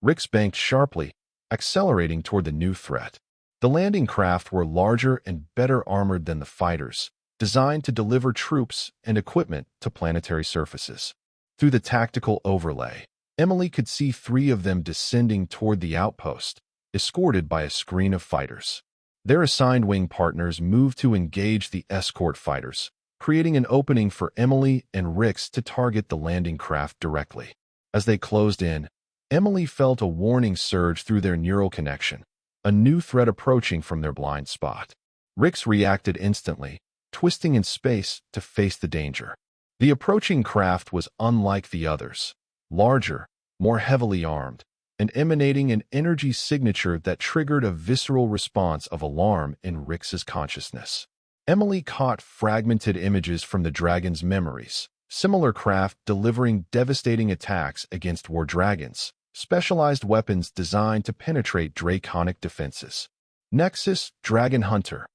Speaker 1: Rix banked sharply, accelerating toward the new threat. The landing craft were larger and better armored than the fighters, designed to deliver troops and equipment to planetary surfaces. Through the tactical overlay, Emily could see 3 of them descending toward the outpost, escorted by a screen of fighters. Their assigned wing partners moved to engage the escort fighters, creating an opening for Emily and Rix to target the landing craft directly. As they closed in, Emily felt a warning surge through their neural connection, a new threat approaching from their blind spot. Rix reacted instantly, twisting in space to face the danger. The The approaching craft was unlike the others, larger, more heavily armed, and emanating an energy signature that triggered a visceral response of alarm in Rix's consciousness. Emily caught fragmented images from the dragon's memories, similar craft delivering devastating attacks against war dragons, specialized weapons designed to penetrate draconic defenses. Nexus, Dragon Hunter,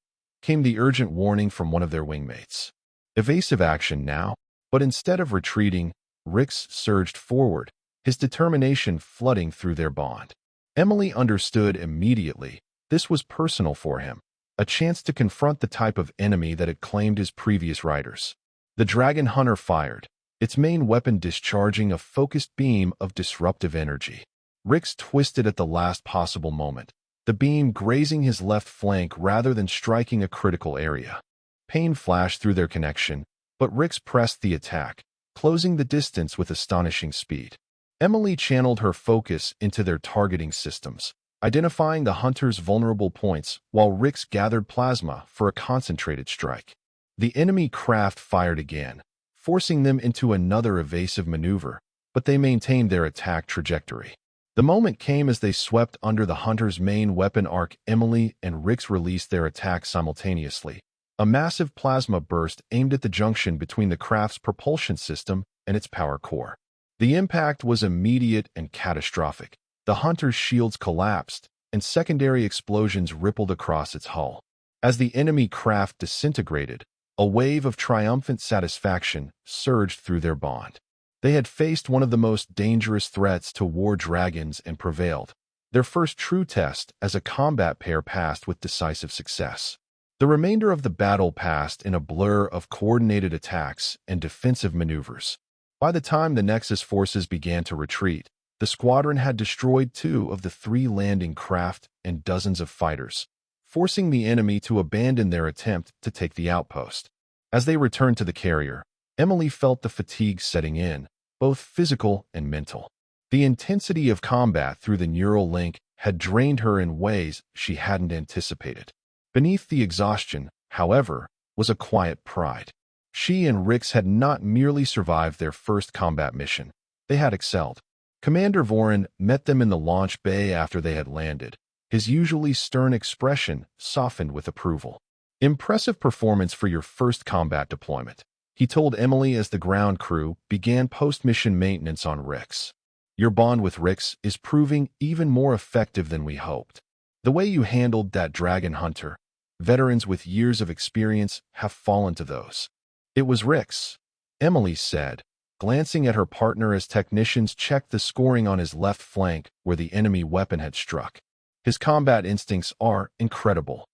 Speaker 1: came the urgent warning from one of their wingmates. Evasive action now, but instead of retreating, Rix surged forward, his determination flooding through their bond. Emily understood immediately. This was personal for him, a chance to confront the type of enemy that had claimed his previous riders. The Dragon Hunter fired, its main weapon discharging a focused beam of disruptive energy. Rix twisted at the last possible moment, the beam grazing his left flank rather than striking a critical area. Pain flashed through their connection, but Rix pressed the attack, closing the distance with astonishing speed. Emily channeled her focus into their targeting systems, identifying the hunter's vulnerable points while Rix gathered plasma for a concentrated strike. The enemy craft fired again, forcing them into another evasive maneuver, but they maintained their attack trajectory. The moment came as they swept under the hunter's main weapon arc. Emily and Rix released their attack simultaneously. A massive plasma burst aimed at the junction between the craft's propulsion system and its power core. The impact was immediate and catastrophic. The hunter's shields collapsed, and secondary explosions rippled across its hull. As the enemy craft disintegrated, a wave of triumphant satisfaction surged through their bond. They had faced one of the most dangerous threats to war dragons and prevailed. Their first true test as a combat pair passed with decisive success. The remainder of the battle passed in a blur of coordinated attacks and defensive maneuvers. By the time the Nexus forces began to retreat, the squadron had destroyed 2 of the 3 landing craft and dozens of fighters, forcing the enemy to abandon their attempt to take the outpost. As they returned to the carrier, Emily felt the fatigue setting in, both physical and mental. The intensity of combat through the neural link had drained her in ways she hadn't anticipated. Beneath the exhaustion, however, was a quiet pride. She and Rix had not merely survived their first combat mission, they had excelled. Commander Vorin met them in the launch bay after they had landed. His usually stern expression softened with approval. "Impressive performance for your first combat deployment," he told Emily as the ground crew began post-mission maintenance on Rix. "Your bond with Rix is proving even more effective than we hoped. The way you handled that dragon hunter, veterans with years of experience have fallen to those." "It was Rix," Emily said, glancing at her partner as technicians checked the scoring on his left flank where the enemy weapon had struck. "His combat instincts are incredible."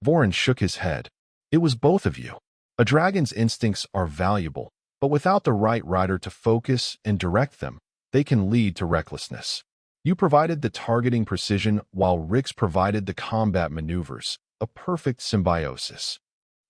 Speaker 1: Vorin shook his head. "It was both of you. A dragon's instincts are valuable, but without the right rider to focus and direct them, they can lead to recklessness. You provided the targeting precision while Rix provided the combat maneuvers, a perfect symbiosis."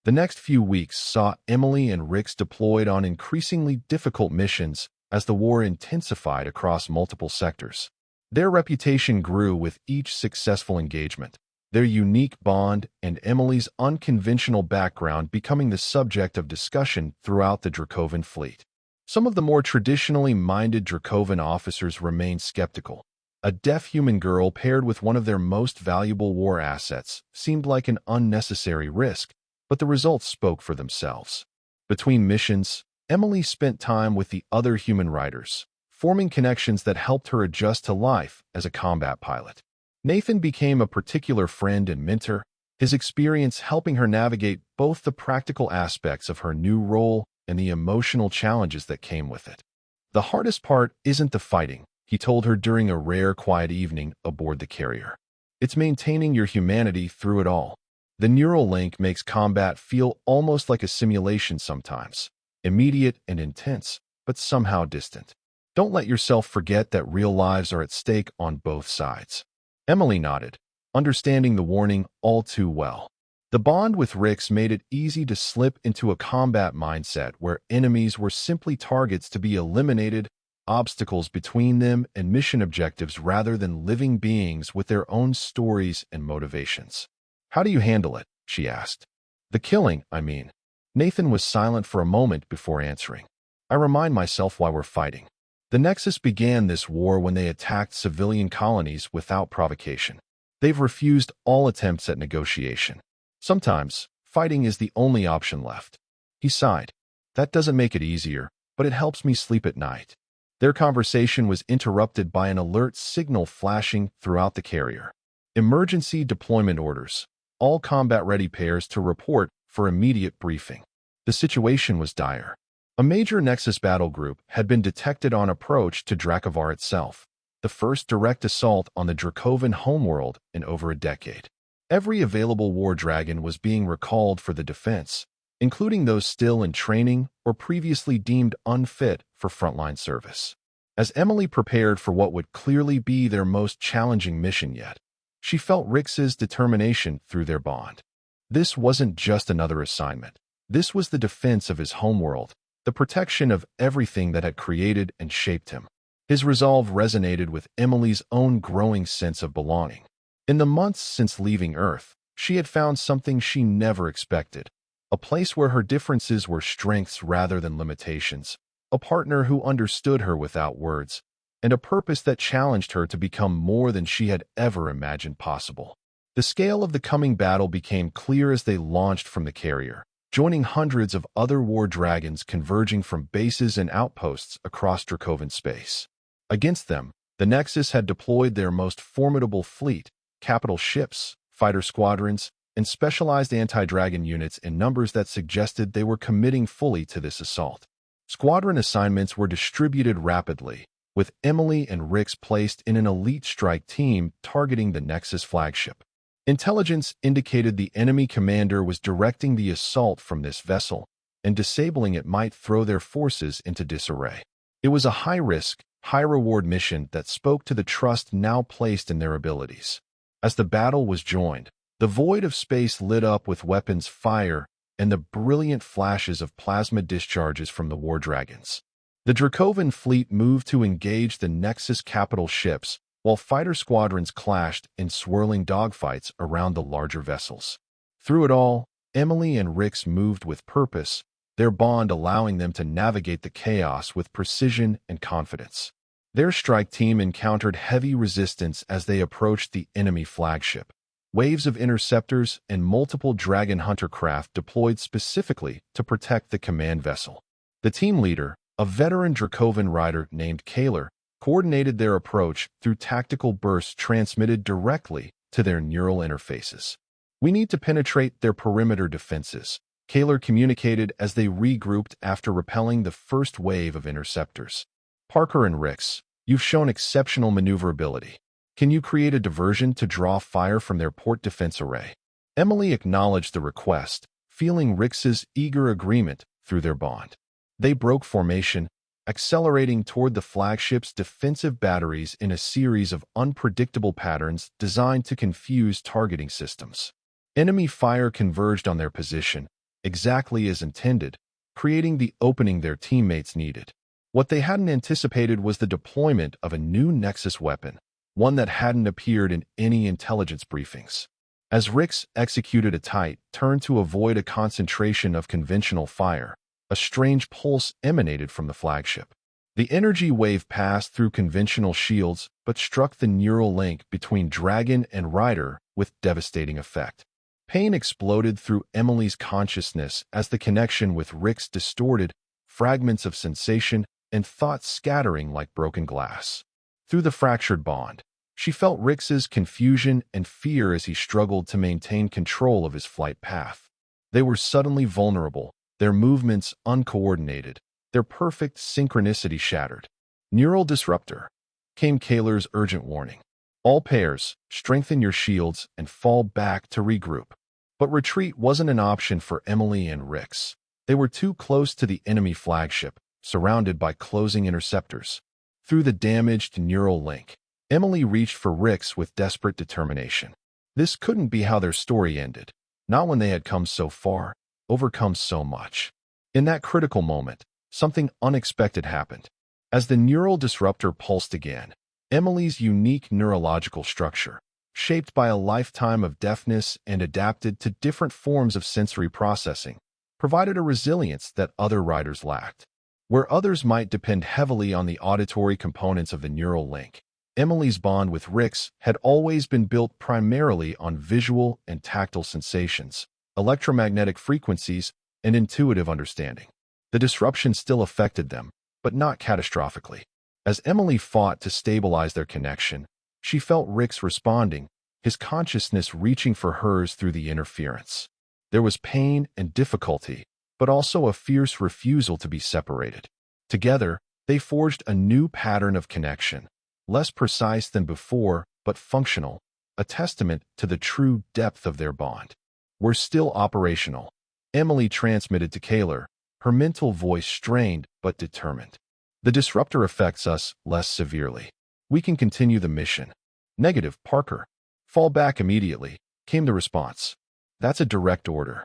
Speaker 1: The next few weeks saw Emily and Rix deployed on increasingly difficult missions as the war intensified across multiple sectors. Their reputation grew with each successful engagement, their unique bond and Emily's unconventional background becoming the subject of discussion throughout the Dracovan fleet. Some of the more traditionally minded Dracovan officers remained skeptical. A deaf human girl paired with one of their most valuable war assets seemed like an unnecessary risk, but the results spoke for themselves. Between missions, Emily spent time with the other human riders, forming connections that helped her adjust to life as a combat pilot. Nathan became a particular friend and mentor, his experience helping her navigate both the practical aspects of her new role and the emotional challenges that came with it. "The hardest part isn't the fighting," he told her during a rare quiet evening aboard the carrier. "It's maintaining your humanity through it all. The neural link makes combat feel almost like a simulation sometimes, immediate and intense, but somehow distant. Don't let yourself forget that real lives are at stake on both sides." Emily nodded, understanding the warning all too well. The bond with Rix made it easy to slip into a combat mindset where enemies were simply targets to be eliminated, obstacles between them and mission objectives rather than living beings with their own stories and motivations. "How do you handle it?" she asked. "The killing, I mean." Nathan was silent for a moment before answering. I remind myself why we're fighting. The Nexus began this war when they attacked civilian colonies without provocation. They've refused all attempts at negotiation. Sometimes, fighting is the only option left. He sighed. That doesn't make it easier, but it helps me sleep at night. Their conversation was interrupted by an alert signal flashing throughout the carrier. Emergency deployment orders. All combat-ready pairs to report for immediate briefing. The situation was dire. A major Nexus battle group had been detected on approach to Dracovar itself, the first direct assault on the Dracovan homeworld in over a decade. Every available war dragon was being recalled for the defense, including those still in training or previously deemed unfit for frontline service. As Emily prepared for what would clearly be their most challenging mission yet, she felt Rix's determination through their bond. This wasn't just another assignment. This was the defense of his homeworld, the protection of everything that had created and shaped him. His resolve resonated with Emily's own growing sense of belonging. In the months since leaving Earth, she had found something she never expected, a place where her differences were strengths rather than limitations, a partner who understood her without words, and a purpose that challenged her to become more than she had ever imagined possible. The scale of the coming battle became clear as they launched from the carrier, joining hundreds of other war dragons converging from bases and outposts across Dracovan space. Against them, the Nexus had deployed their most formidable fleet, capital ships, fighter squadrons, and specialized anti-dragon units in numbers that suggested they were committing fully to this assault. Squadron assignments were distributed rapidly, with Emily and Rix placed in an elite strike team targeting the Nexus flagship. Intelligence indicated the enemy commander was directing the assault from this vessel, and disabling it might throw their forces into disarray. It was a high-risk, high-reward mission that spoke to the trust now placed in their abilities. As the battle was joined, the void of space lit up with weapons fire and the brilliant flashes of plasma discharges from the war dragons. The Dracovan fleet moved to engage the Nexus capital ships, while fighter squadrons clashed in swirling dogfights around the larger vessels. Through it all, Emily and Rix moved with purpose, their bond allowing them to navigate the chaos with precision and confidence. Their strike team encountered heavy resistance as they approached the enemy flagship. Waves of interceptors and multiple Dragon Hunter craft deployed specifically to protect the command vessel. The team leader, a veteran Dracovan rider named Kaler, coordinated their approach through tactical bursts transmitted directly to their neural interfaces. "We need to penetrate their perimeter defenses," Kaler communicated as they regrouped after repelling the first wave of interceptors. "Parker and Rix, you've shown exceptional maneuverability. Can you create a diversion to draw fire from their port defense array?" Emily acknowledged the request, feeling Rix's eager agreement through their bond. They broke formation, accelerating toward the flagship's defensive batteries in a series of unpredictable patterns designed to confuse targeting systems. Enemy fire converged on their position, exactly as intended, creating the opening their teammates needed. What they hadn't anticipated was the deployment of a new Nexus weapon, one that hadn't appeared in any intelligence briefings. As Rix executed a tight turn to avoid a concentration of conventional fire, a strange pulse emanated from the flagship. The energy wave passed through conventional shields but struck the neural link between Dragon and Rider with devastating effect. Pain exploded through Emily's consciousness as the connection with Rix distorted, fragments of sensation and thought scattering like broken glass. Through the fractured bond, she felt Rix's confusion and fear as he struggled to maintain control of his flight path. They were suddenly vulnerable, their movements uncoordinated, their perfect synchronicity shattered. "Neural disruptor," came Kaler's urgent warning. "All pairs, strengthen your shields and fall back to regroup." But retreat wasn't an option for Emily and Rix. They were too close to the enemy flagship, surrounded by closing interceptors. Through the damaged neural link, Emily reached for Rix with desperate determination. This couldn't be how their story ended, not when they had come so far, overcome so much. In that critical moment, something unexpected happened. As the neural disruptor pulsed again, Emily's unique neurological structure, shaped by a lifetime of deafness and adapted to different forms of sensory processing, provided a resilience that other riders lacked. Where others might depend heavily on the auditory components of the neural link, Emily's bond with Rix had always been built primarily on visual and tactile sensations, electromagnetic frequencies, and intuitive understanding. The disruption still affected them, but not catastrophically. As Emily fought to stabilize their connection, she felt Rix responding, his consciousness reaching for hers through the interference. There was pain and difficulty, but also a fierce refusal to be separated. Together, they forged a new pattern of connection, less precise than before, but functional, a testament to the true depth of their bond. "We're still operational," Emily transmitted to Kaylor, her mental voice strained but determined. "The disruptor affects us less severely. We can continue the mission." "Negative, Parker. Fall back immediately," came the response. "That's a direct order."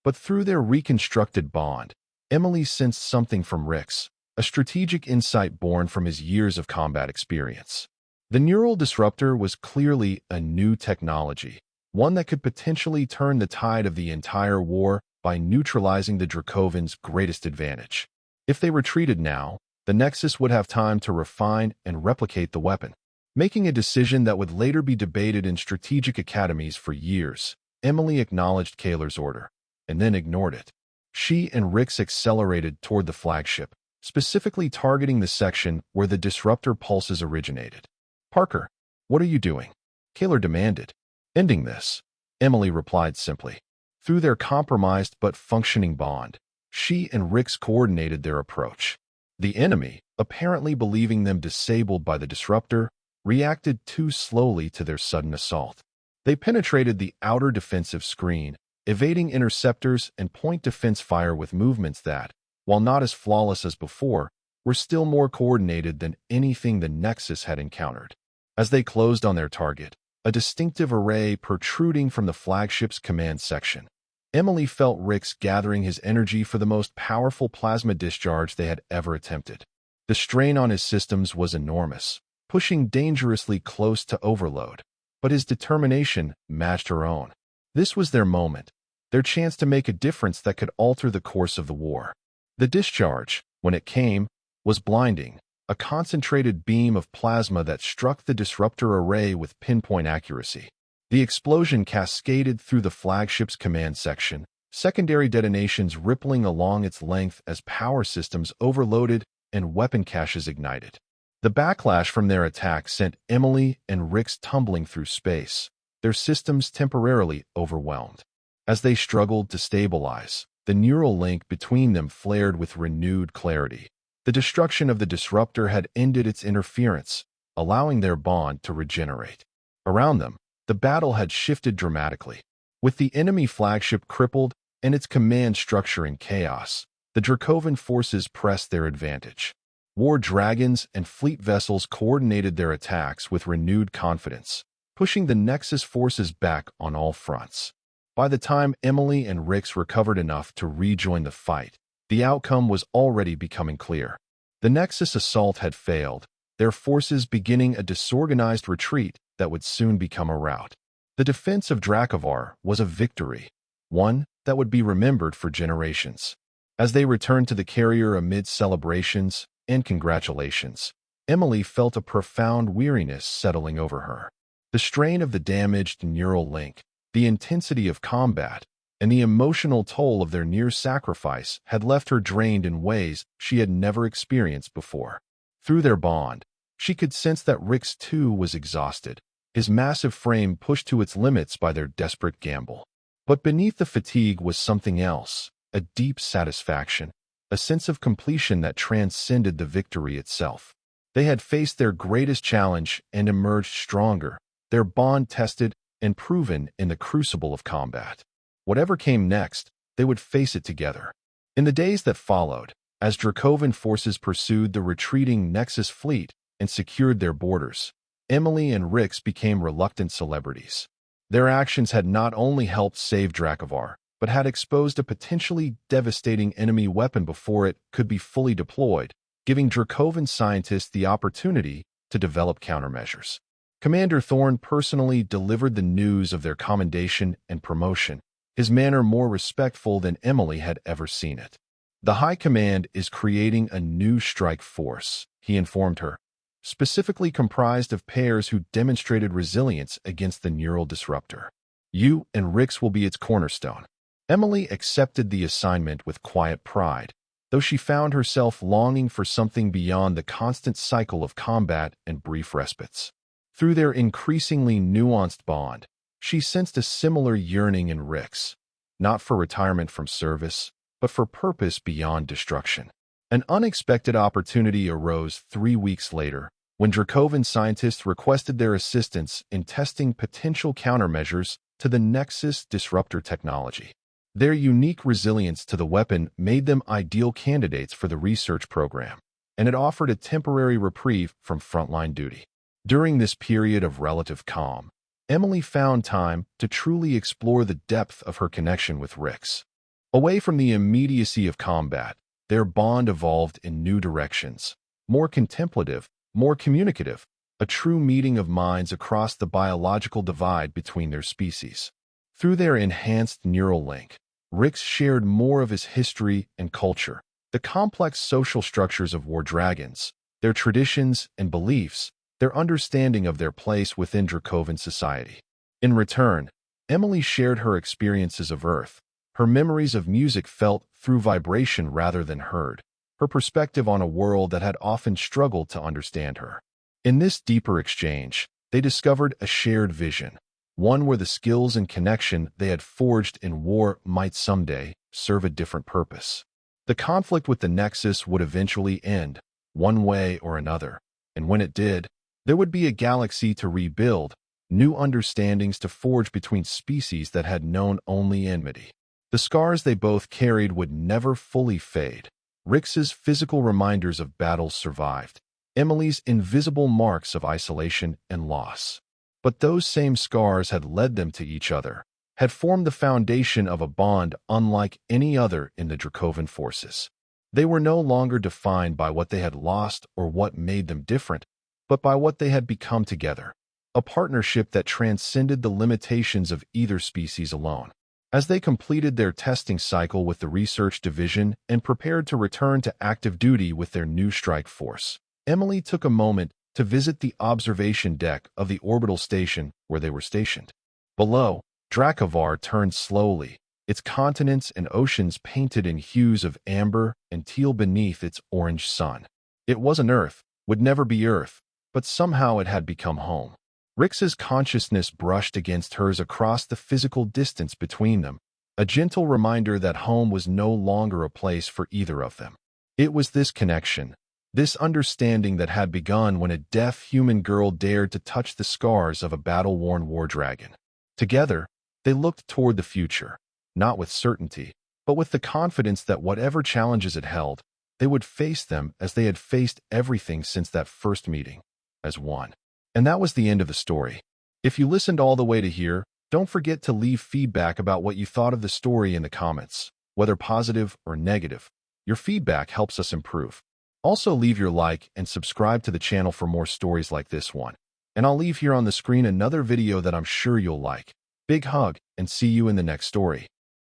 Speaker 1: But through their reconstructed bond, Emily sensed something from Rix, a strategic insight born from his years of combat experience. The neural disruptor was clearly a new technology, one that could potentially turn the tide of the entire war by neutralizing the Dracovan's greatest advantage. If they retreated now, the Nexus would have time to refine and replicate the weapon. Making a decision that would later be debated in strategic academies for years, Emily acknowledged Kaylor's order, and then ignored it. She and Rix accelerated toward the flagship, specifically targeting the section where the disruptor pulses originated. "Parker, what are you doing?" Kaylor demanded. "Ending this," Emily replied simply. Through their compromised but functioning bond, she and Rix coordinated their approach. The enemy, apparently believing them disabled by the disruptor, reacted too slowly to their sudden assault. They penetrated the outer defensive screen, evading interceptors and point defense fire with movements that, while not as flawless as before, were still more coordinated than anything the Nexus had encountered. As they closed on their target, a distinctive array protruding from the flagship's command section, Emily felt Rix gathering his energy for the most powerful plasma discharge they had ever attempted. The strain on his systems was enormous, pushing dangerously close to overload, but his determination matched her own. This was their moment, their chance to make a difference that could alter the course of the war. The discharge, when it came, was blinding, a concentrated beam of plasma that struck the disruptor array with pinpoint accuracy. The explosion cascaded through the flagship's command section, secondary detonations rippling along its length as power systems overloaded and weapon caches ignited. The backlash from their attack sent Emily and Rix tumbling through space, their systems temporarily overwhelmed. As they struggled to stabilize, the neural link between them flared with renewed clarity. The destruction of the disruptor had ended its interference, allowing their bond to regenerate. Around them, the battle had shifted dramatically. With the enemy flagship crippled and its command structure in chaos, the Dracovan forces pressed their advantage. War dragons and fleet vessels coordinated their attacks with renewed confidence, pushing the Nexus forces back on all fronts. By the time Emily and Rix recovered enough to rejoin the fight, the outcome was already becoming clear. The Nexus assault had failed, their forces beginning a disorganized retreat that would soon become a rout. The defense of Dracovar was a victory, one that would be remembered for generations. As they returned to the carrier amid celebrations and congratulations, Emily felt a profound weariness settling over her. The strain of the damaged neural link, the intensity of combat, and the emotional toll of their near sacrifice had left her drained in ways she had never experienced before. Through their bond, she could sense that Rix too was exhausted, his massive frame pushed to its limits by their desperate gamble. But beneath the fatigue was something else, a deep satisfaction, a sense of completion that transcended the victory itself. They had faced their greatest challenge and emerged stronger, their bond tested and proven in the crucible of combat. Whatever came next, they would face it together. In the days that followed, as Dracovan forces pursued the retreating Nexus fleet and secured their borders, Emily and Rix became reluctant celebrities. Their actions had not only helped save Dracovar, but had exposed a potentially devastating enemy weapon before it could be fully deployed, giving Dracovan scientists the opportunity to develop countermeasures. Commander Thorne personally delivered the news of their commendation and promotion, his manner more respectful than Emily had ever seen it. The High Command is creating a new strike force, he informed her, specifically comprised of pairs who demonstrated resilience against the neural disruptor. You and Rix will be its cornerstone. Emily accepted the assignment with quiet pride, though she found herself longing for something beyond the constant cycle of combat and brief respites. Through their increasingly nuanced bond, she sensed a similar yearning in Rix, not for retirement from service, but for purpose beyond destruction. An unexpected opportunity arose 3 weeks later, when Dracovan scientists requested their assistance in testing potential countermeasures to the Nexus disruptor technology. Their unique resilience to the weapon made them ideal candidates for the research program, and it offered a temporary reprieve from frontline duty. During this period of relative calm, Emily found time to truly explore the depth of her connection with Rix. Away from the immediacy of combat, their bond evolved in new directions, more contemplative, more communicative, a true meeting of minds across the biological divide between their species. Through their enhanced neural link, Rix shared more of his history and culture, the complex social structures of war dragons, their traditions and beliefs, their understanding of their place within Dracovan society. In return, Emily shared her experiences of Earth, her memories of music felt through vibration rather than heard, her perspective on a world that had often struggled to understand her. In this deeper exchange, they discovered a shared vision, one where the skills and connection they had forged in war might someday serve a different purpose. The conflict with the Nexus would eventually end, one way or another, and when it did, there would be a galaxy to rebuild, new understandings to forge between species that had known only enmity. The scars they both carried would never fully fade. Rix's physical reminders of battles survived, Emily's invisible marks of isolation and loss. But those same scars had led them to each other, had formed the foundation of a bond unlike any other in the Dracovan forces. They were no longer defined by what they had lost or what made them different, but by what they had become together, a partnership that transcended the limitations of either species alone. As they completed their testing cycle with the research division and prepared to return to active duty with their new strike force, Emily took a moment to visit the observation deck of the orbital station where they were stationed. Below, Dracovar turned slowly, its continents and oceans painted in hues of amber and teal beneath its orange sun. It wasn't Earth, would never be Earth, but somehow it had become home. Rix's consciousness brushed against hers across the physical distance between them, a gentle reminder that home was no longer a place for either of them. It was this connection, this understanding that had begun when a deaf human girl dared to touch the scars of a battle-worn war dragon. Together, they looked toward the future, not with certainty, but with the confidence that whatever challenges it held, they would face them as they had faced everything since that first meeting, as one. And that was the end of the story. If you listened all the way to here, don't forget to leave feedback about what you thought of the story in the comments, whether positive or negative. Your feedback helps us improve. Also leave your like and subscribe to the channel for more stories like this one. And I'll leave here on the screen another video that I'm sure you'll like. Big hug, and see you in the next story.